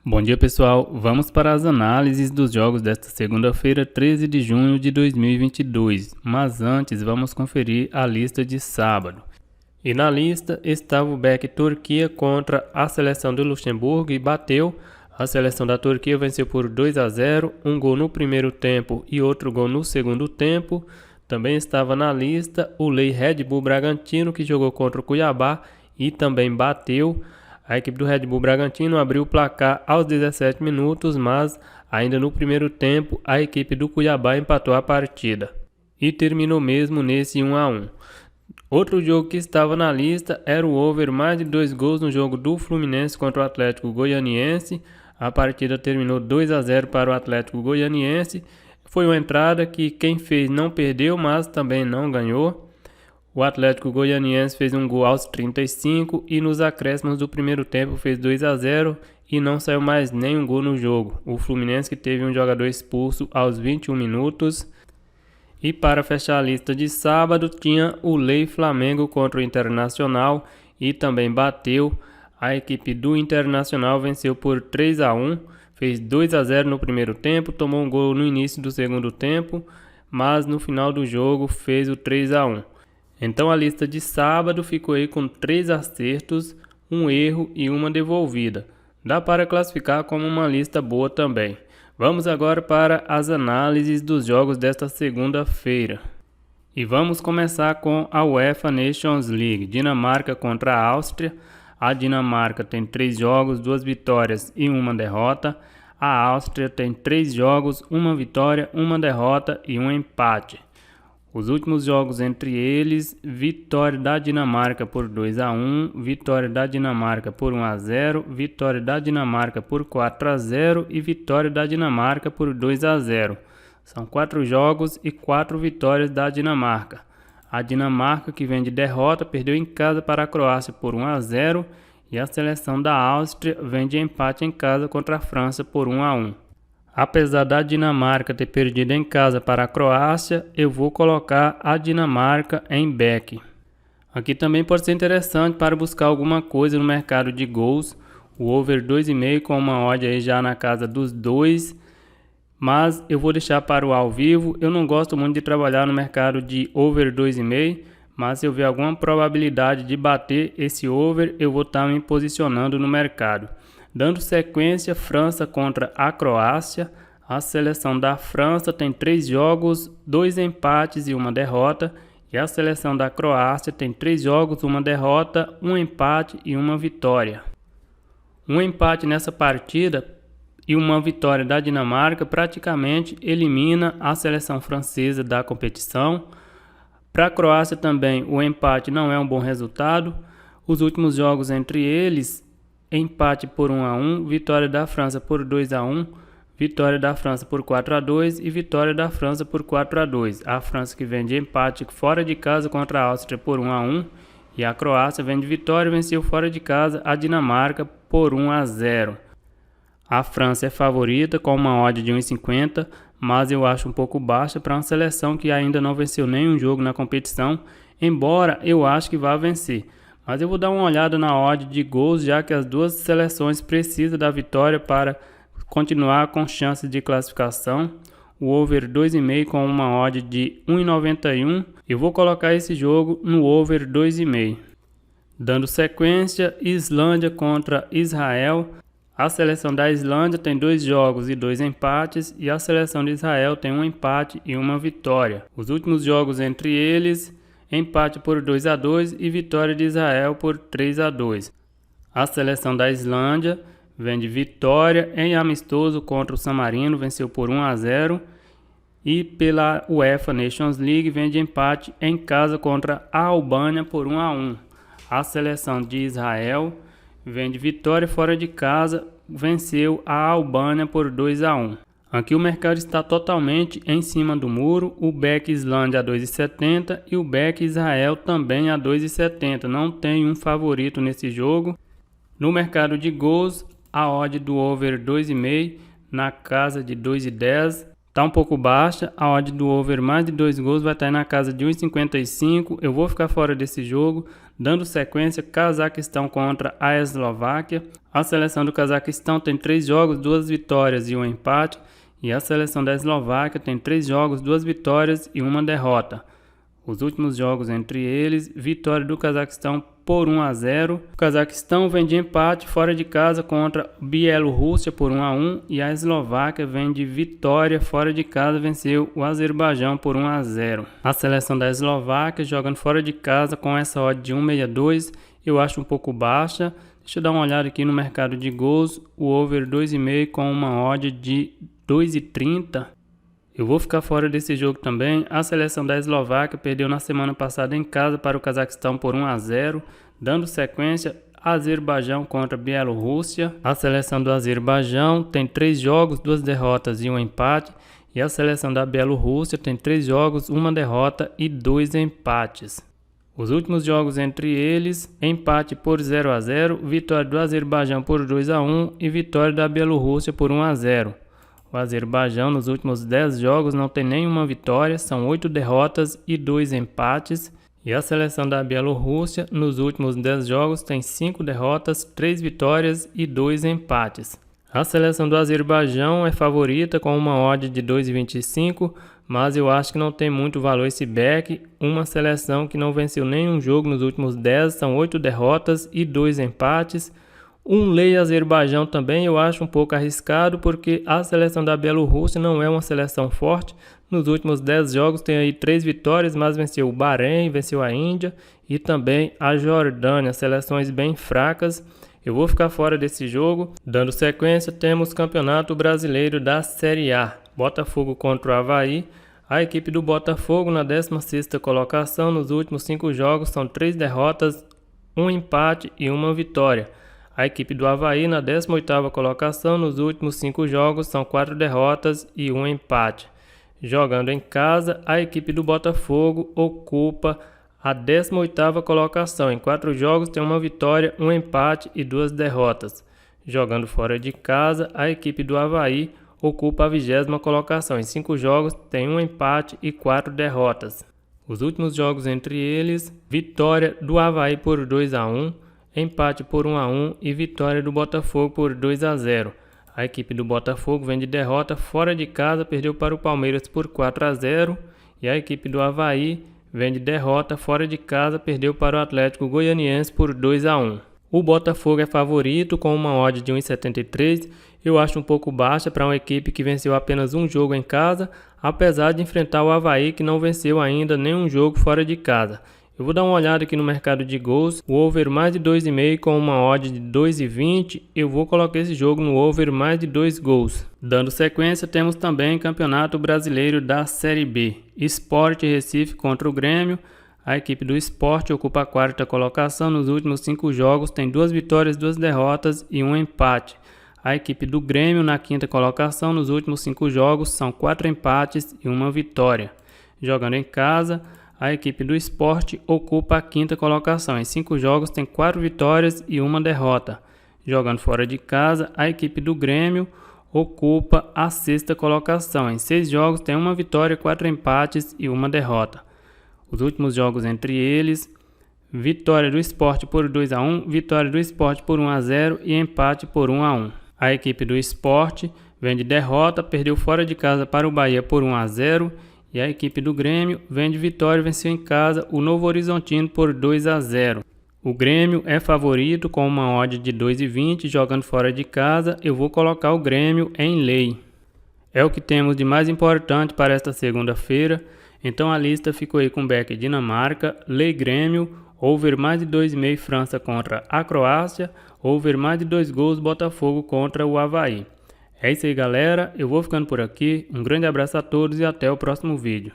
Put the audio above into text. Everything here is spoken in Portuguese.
Bom dia, pessoal. Vamos para as análises dos jogos desta segunda-feira, 13 de junho de 2022. Mas antes, vamos conferir a lista de sábado. E na lista estava o BEC Turquia contra a seleção do Luxemburgo e bateu. A seleção da Turquia venceu por 2-0, um gol no primeiro tempo e outro gol no segundo tempo. Também estava na lista o Lei Red Bull Bragantino, que jogou contra o Cuiabá e também bateu. A equipe do Red Bull Bragantino abriu o placar aos 17 minutos, mas ainda no primeiro tempo a equipe do Cuiabá empatou a partida e terminou mesmo nesse 1-1. Outro jogo que estava na lista era o over mais de 2 gols no jogo do Fluminense contra o Atlético Goianiense. A partida terminou 2-0 para o Atlético Goianiense. Foi uma entrada que quem fez não perdeu, mas também não ganhou. O Atlético Goianiense fez um gol aos 35 e nos acréscimos do primeiro tempo fez 2-0 e não saiu mais nenhum gol no jogo. O Fluminense que teve um jogador expulso aos 21 minutos. E para fechar a lista de sábado tinha o Lei Flamengo contra o Internacional e também bateu. A equipe do Internacional venceu por 3-1, fez 2-0 no primeiro tempo, tomou um gol no início do segundo tempo, mas no final do jogo fez o 3-1. Então a lista de sábado ficou aí com 3 acertos, um erro e uma devolvida. Dá para classificar como uma lista boa também. Vamos agora para as análises dos jogos desta segunda-feira. E vamos começar com a UEFA Nations League. Dinamarca contra a Áustria. A Dinamarca tem 3 jogos, 2 vitórias e 1 derrota. A Áustria tem 3 jogos, 1 vitória, 1 derrota e 1 empate. Os últimos jogos entre eles, vitória da Dinamarca por 2-1, vitória da Dinamarca por 1-0, vitória da Dinamarca por 4-0 e vitória da Dinamarca por 2-0. São 4 jogos e 4 vitórias da Dinamarca. A Dinamarca, que vem de derrota, perdeu em casa para a Croácia por 1-0 e a seleção da Áustria vem de empate em casa contra a França por 1-1. Apesar da Dinamarca ter perdido em casa para a Croácia, eu vou colocar a Dinamarca em BEC. Aqui também pode ser interessante para buscar alguma coisa no mercado de gols. O over 2,5 com uma odd aí já na casa dos 2. Mas eu vou deixar para o ao vivo. Eu não gosto muito de trabalhar no mercado de over 2,5. Mas se eu ver alguma probabilidade de bater esse over, eu vou estar me posicionando no mercado. Dando sequência, França contra a Croácia. A seleção da França tem 3 jogos, 2 empates e 1 derrota. E a seleção da Croácia tem 3 jogos, 1 derrota, 1 empate e 1 vitória. Um empate nessa partida e 1 vitória da Dinamarca praticamente elimina a seleção francesa da competição. Para a Croácia também o empate não é um bom resultado. Os últimos jogos entre eles, empate por 1-1, vitória da França por 2-1, vitória da França por 4-2 e vitória da França por 4-2. A França que vem de empate fora de casa contra a Áustria por 1-1 e a Croácia vem de vitória e venceu fora de casa a Dinamarca por 1-0. A França é favorita com uma odd de 1,50, mas eu acho um pouco baixa para uma seleção que ainda não venceu nenhum jogo na competição, embora eu acho que vá vencer. Mas eu vou dar uma olhada na odd de gols, já que as duas seleções precisam da vitória para continuar com chances de classificação. O over 2,5 com uma odd de 1,91. Eu vou colocar esse jogo no over 2,5. Dando sequência, Islândia contra Israel. A seleção da Islândia tem 2 jogos e 2 empates e a seleção de Israel tem 1 empate e 1 vitória. Os últimos jogos entre eles, empate por 2-2 e vitória de Israel por 3-2. A seleção da Islândia vem de vitória em amistoso contra o San Marino, venceu por 1-0. E pela UEFA Nations League vem de empate em casa contra a Albânia por 1-1. A seleção de Israel vem de vitória fora de casa, venceu a Albânia por 2-1. Aqui o mercado está totalmente em cima do muro, o BEC Islândia a 2,70 e o BEC Israel também a 2,70. Não tem um favorito nesse jogo. No mercado de gols, a odd do over 2,5 na casa de 2,10. Tá um pouco baixa, a odd do over mais de 2 gols vai estar na casa de 1,55. Eu vou ficar fora desse jogo, dando sequência Cazaquistão contra a Eslováquia. A seleção do Cazaquistão tem 3 jogos, 2 vitórias e 1 empate. E a seleção da Eslováquia tem 3 jogos, 2 vitórias e 1 derrota. Os últimos jogos entre eles, vitória do Cazaquistão por 1-0. O Cazaquistão vem de empate fora de casa contra a Bielorrússia por 1-1 e a Eslováquia vem de vitória fora de casa, venceu o Azerbaijão por 1-0. A seleção da Eslováquia jogando fora de casa com essa odd de 1,62, eu acho um pouco baixa. Deixa eu dar uma olhada aqui no mercado de gols, o over 2,5 com uma odd de 2,30. Eu vou ficar fora desse jogo também. A seleção da Eslováquia perdeu na semana passada em casa para o Cazaquistão por 1-0, dando sequência Azerbaijão contra a Bielorrússia. A seleção do Azerbaijão tem 3 jogos, 2 derrotas e 1 empate. E a seleção da Bielorrússia tem 3 jogos, 1 derrota e 2 empates. Os últimos jogos entre eles, empate por 0-0, vitória do Azerbaijão por 2-1 e vitória da Bielorrússia por 1-0. O Azerbaijão nos últimos 10 jogos não tem nenhuma vitória, são 8 derrotas e 2 empates. E a seleção da Bielorrússia nos últimos 10 jogos tem 5 derrotas, 3 vitórias e 2 empates. A seleção do Azerbaijão é favorita com uma odd de 2,25, mas eu acho que não tem muito valor esse back. Uma seleção que não venceu nenhum jogo nos últimos 10, são 8 derrotas e 2 empates. Um lei Azerbaijão também eu acho um pouco arriscado, porque a seleção da Bielorrússia não é uma seleção forte. Nos últimos 10 jogos tem aí 3 vitórias, mas venceu o Bahrein, venceu a Índia e também a Jordânia, seleções bem fracas. Eu vou ficar fora desse jogo. Dando sequência, temos Campeonato Brasileiro da Série A. Botafogo contra o Avaí. A equipe do Botafogo na 16ª colocação. Nos últimos 5 jogos são 3 derrotas, 1 empate e 1 vitória. A equipe do Avaí na 18ª colocação, nos últimos 5 jogos são 4 derrotas e 1 empate. Jogando em casa, a equipe do Botafogo ocupa a 18ª colocação. Em 4 jogos tem 1 vitória, 1 empate e 2 derrotas. Jogando fora de casa, a equipe do Avaí ocupa a 20ª colocação. Em 5 jogos tem 1 empate e 4 derrotas. Os últimos jogos entre eles, vitória do Avaí por 2-1. Empate por 1-1 e vitória do Botafogo por 2-0. A equipe do Botafogo vem de derrota fora de casa, perdeu para o Palmeiras por 4-0. E a equipe do Avaí vem de derrota fora de casa, perdeu para o Atlético Goianiense por 2-1. O Botafogo é favorito com uma odd de 1,73. Eu acho um pouco baixa para uma equipe que venceu apenas um jogo em casa, apesar de enfrentar o Avaí que não venceu ainda nenhum jogo fora de casa. Eu vou dar uma olhada aqui no mercado de gols, o over mais de 2,5 com uma odd de 2,20, eu vou colocar esse jogo no over mais de 2 gols. Dando sequência, temos também Campeonato Brasileiro da Série B. Sport Recife contra o Grêmio. A equipe do Sport ocupa a 4ª colocação, nos últimos 5 jogos tem 2 vitórias, 2 derrotas e 1 empate. A equipe do Grêmio na 5ª colocação, nos últimos 5 jogos são 4 empates e 1 vitória. Jogando em casa, a equipe do Sport ocupa a 5ª colocação. Em 5 jogos tem 4 vitórias e 1 derrota. Jogando fora de casa, a equipe do Grêmio ocupa a 6ª colocação. Em 6 jogos tem 1 vitória, 4 empates e 1 derrota. Os últimos jogos entre eles, vitória do Sport por 2-1, vitória do Sport por 1-0 e empate por 1-1. A equipe do Sport vem de derrota, perdeu fora de casa para o Bahia por 1-0. E a equipe do Grêmio vem de vitória e venceu em casa o Novo Horizontino por 2-0. O Grêmio é favorito com uma odd de 2,20, jogando fora de casa. Eu vou colocar o Grêmio em lei. É o que temos de mais importante para esta segunda-feira. Então a lista ficou aí com back Dinamarca, lei Grêmio, over mais de 2,5 França contra a Croácia, over mais de 2 gols Botafogo contra o Avaí. É isso aí, galera, eu vou ficando por aqui, um grande abraço a todos e até o próximo vídeo.